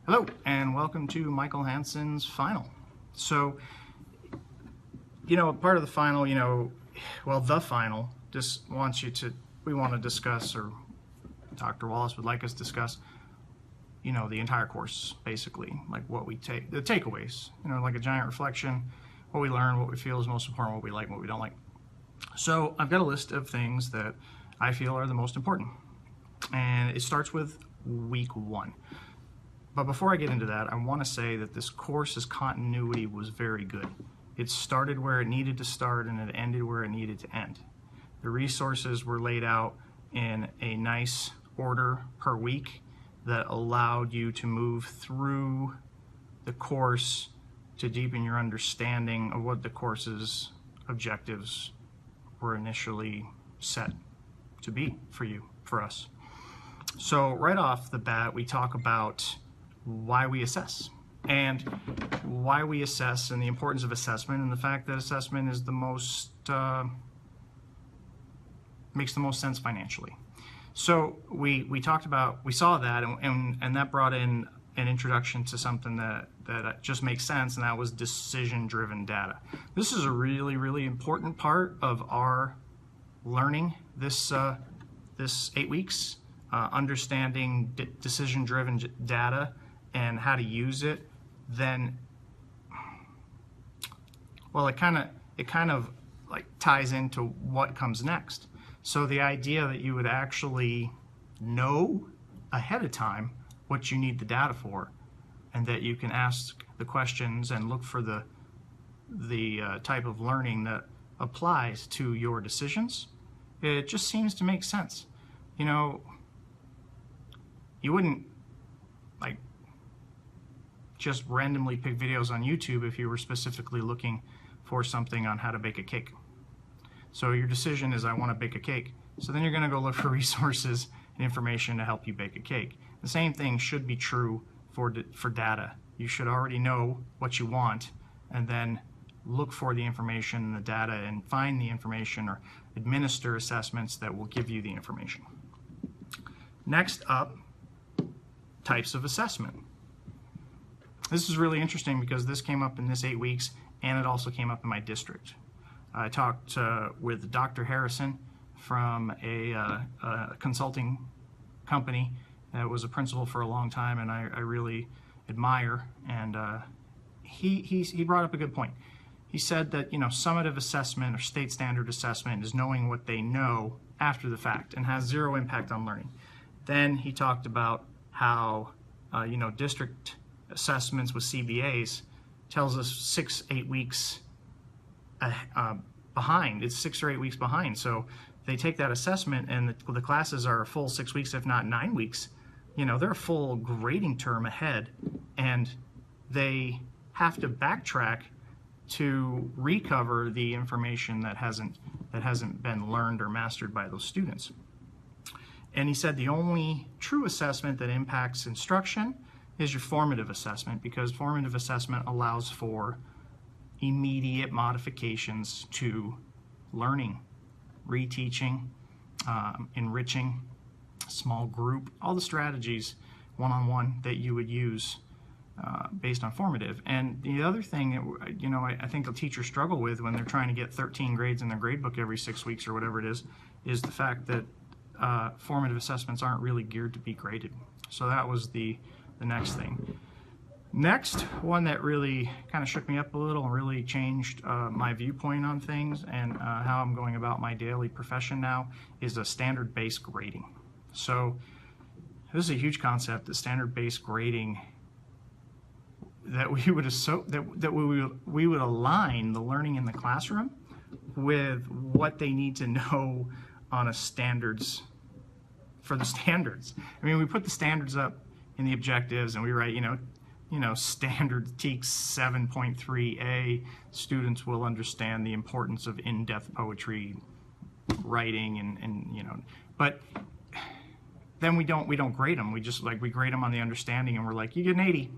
Hello, and welcome to Michael Hansen's final. So, part of the final, the final just wants you to, we want to discuss, or Dr. Wallace would like us to discuss, the entire course, basically, like what we take, the takeaways, like a giant reflection, what we learn, what we feel is most important, what we like, what we don't like. So I've got a list of things that I feel are the most important, and it starts with week 1. But before I get into that, I want to say that this course's continuity was very good. It started where it needed to start and it ended where it needed to end. The resources were laid out in a nice order per week that allowed you to move through the course to deepen your understanding of what the course's objectives were initially set to be for you, for us. So right off the bat, we talk about why we assess and the importance of assessment, and the fact that assessment is the most makes the most sense financially. So we talked about, we saw that, and that brought in an introduction to something that just makes sense, and that was decision-driven data. This is a really important part of our learning this 8 weeks, understanding decision-driven data and how to use it. Then, well, it kind of like ties into what comes next. So the idea that you would actually know ahead of time what you need the data for, and that you can ask the questions and look for the type of learning that applies to your decisions, it just seems to make sense. You wouldn't just randomly pick videos on YouTube if you were specifically looking for something on how to bake a cake. So your decision is, I want to bake a cake. So then you're going to go look for resources and information to help you bake a cake. The same thing should be true for data. You should already know what you want, and then look for the information in the data and find the information or administer assessments that will give you the information. Next up, types of assessment. This is really interesting because this came up in this 8 weeks, and it also came up in my district. I talked with Dr. Harrison from a consulting company that was a principal for a long time, and I really admire. And he brought up a good point. He said that summative assessment or state standard assessment is knowing what they know after the fact and has zero impact on learning. Then he talked about how district assessments with CBAs tells us 6-8 weeks behind. It's 6 or 8 weeks behind. So they take that assessment, and the classes are a full 6 weeks, if not 9 weeks. They're a full grading term ahead, and they have to backtrack to recover the information that hasn't been learned or mastered by those students. And he said the only true assessment that impacts instruction is your formative assessment, because formative assessment allows for immediate modifications to learning, reteaching, enriching, small group, all the strategies one-on-one that you would use based on formative. And the other thing that I think the teachers struggle with when they're trying to get 13 grades in their grade book every 6 weeks or whatever it is the fact that formative assessments aren't really geared to be graded. So that was the next thing. Next one that really kind of shook me up a little and really changed my viewpoint on things and how I'm going about my daily profession now is a standard-based grading. So this is a huge concept, the standard-based grading, that we would align the learning in the classroom with what they need to know on a standards, for the standards. I mean, we put the standards up in the objectives, and we write, standard TEKS 7.3a, students will understand the importance of in-depth poetry writing, and but then we don't grade them. We just we grade them on the understanding, and we're like, you get an 80.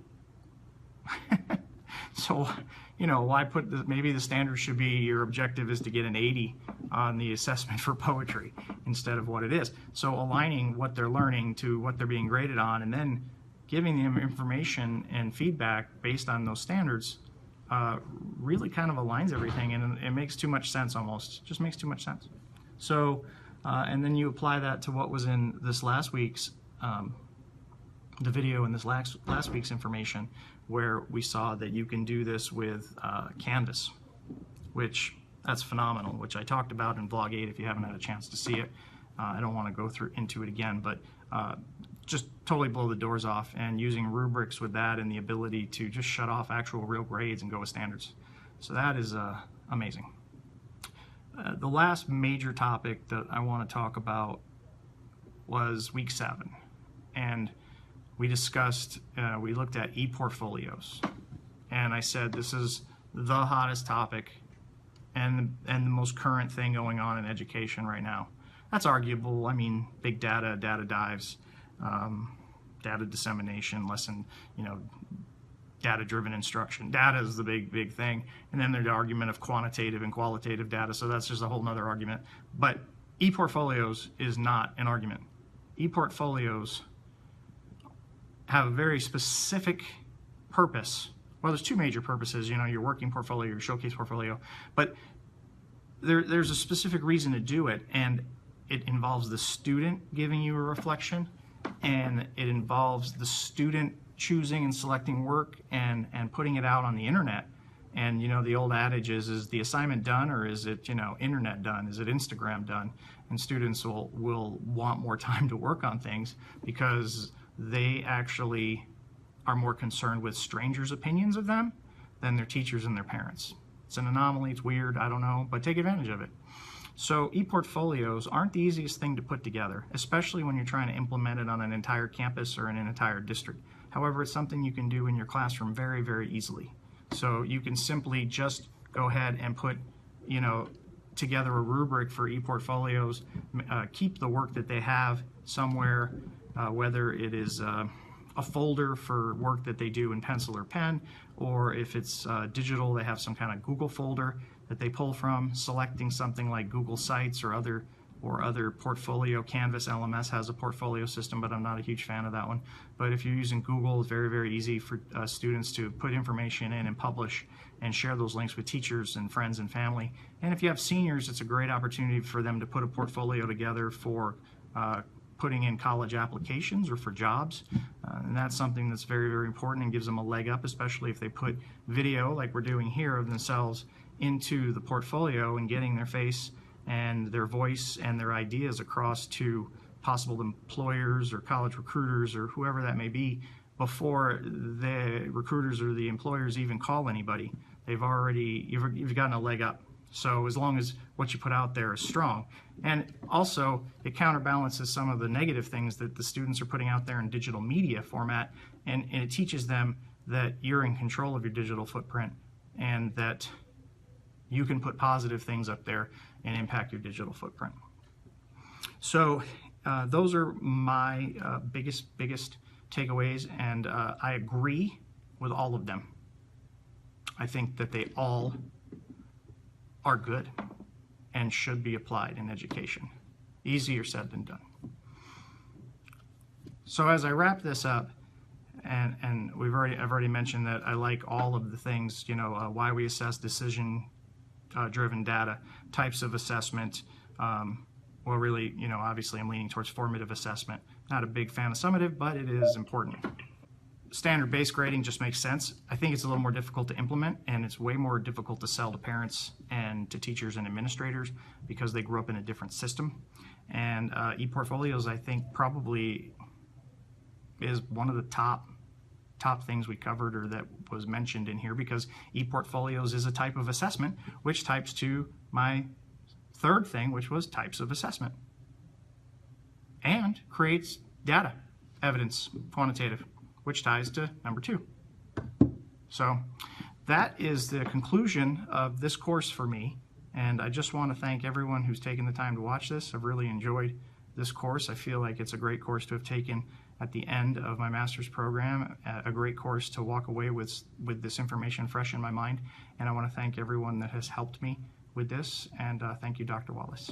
So why put maybe the standard should be your objective is to get an 80 on the assessment for poetry instead of what it is. So aligning what they're learning to what they're being graded on, and then giving them information and feedback based on those standards really kind of aligns everything, and it makes too much sense almost. Just makes too much sense. So, and then you apply that to what was in this last week's, the video in this last week's information, where we saw that you can do this with Canvas, which that's phenomenal, which I talked about in Vlog 8 if you haven't had a chance to see it. I don't want to go into it again, but just totally blow the doors off, and using rubrics with that and the ability to just shut off actual real grades and go with standards. So that is amazing. The last major topic that I want to talk about was week 7, and we discussed, we looked at e-portfolios, and I said this is the hottest topic and the most current thing going on in education right now. That's arguable. I mean, big data, data dives, data dissemination, data-driven instruction. Data is the big thing. And then there's the argument of quantitative and qualitative data, so that's just a whole nother argument. But e-portfolios is not an argument. E-portfolios have a very specific purpose. Well, there's two major purposes, your working portfolio, your showcase portfolio, but there's a specific reason to do it, and it involves the student giving you a reflection, and it involves the student choosing and selecting work and putting it out on the internet. And the old adage is the assignment done, or is it internet done? Is it Instagram done? And students will want more time to work on things because they actually are more concerned with strangers' opinions of them than their teachers and their parents. It's an anomaly, it's weird, I don't know, but take advantage of it. So e-portfolios aren't the easiest thing to put together, especially when you're trying to implement it on an entire campus or in an entire district. However, it's something you can do in your classroom very, very easily. So you can simply just go ahead and put, together a rubric for e-portfolios, keep the work that they have somewhere, whether it is a folder for work that they do in pencil or pen, or if it's digital, they have some kind of Google folder that they pull from, selecting something like Google Sites or other portfolio. Canvas LMS has a portfolio system, but I'm not a huge fan of that one. But if you're using Google, it's very, very easy for students to put information in and publish and share those links with teachers and friends and family. And if you have seniors, it's a great opportunity for them to put a portfolio together for putting in college applications or for jobs. And that's something that's very, very important and gives them a leg up, especially if they put video like we're doing here of themselves into the portfolio and getting their face and their voice and their ideas across to possible employers or college recruiters or whoever that may be before the recruiters or the employers even call anybody. You've gotten a leg up. So as long as what you put out there is strong. And also it counterbalances some of the negative things that the students are putting out there in digital media format, and it teaches them that you're in control of your digital footprint and that you can put positive things up there and impact your digital footprint. So those are my biggest takeaways, and I agree with all of them. I think that they all are good and should be applied in education. Easier said than done. So as I wrap this up, and I've already mentioned that I like all of the things, why we assess decision-driven data, types of assessment. Well, really, obviously I'm leaning towards formative assessment. Not a big fan of summative, but it is important. Standard-based grading just makes sense. I think it's a little more difficult to implement, and it's way more difficult to sell to parents and to teachers and administrators because they grew up in a different system. And e-portfolios, I think, probably is one of the top things we covered or that was mentioned in here, because e-portfolios is a type of assessment, which types to my third thing, which was types of assessment, and creates data, evidence, quantitative, which ties to number 2. So that is the conclusion of this course for me, and I just want to thank everyone who's taken the time to watch this. I've really enjoyed this course. I feel like it's a great course to have taken at the end of my master's program, a great course to walk away with this information fresh in my mind, and I want to thank everyone that has helped me with this, and thank you, Dr. Wallace.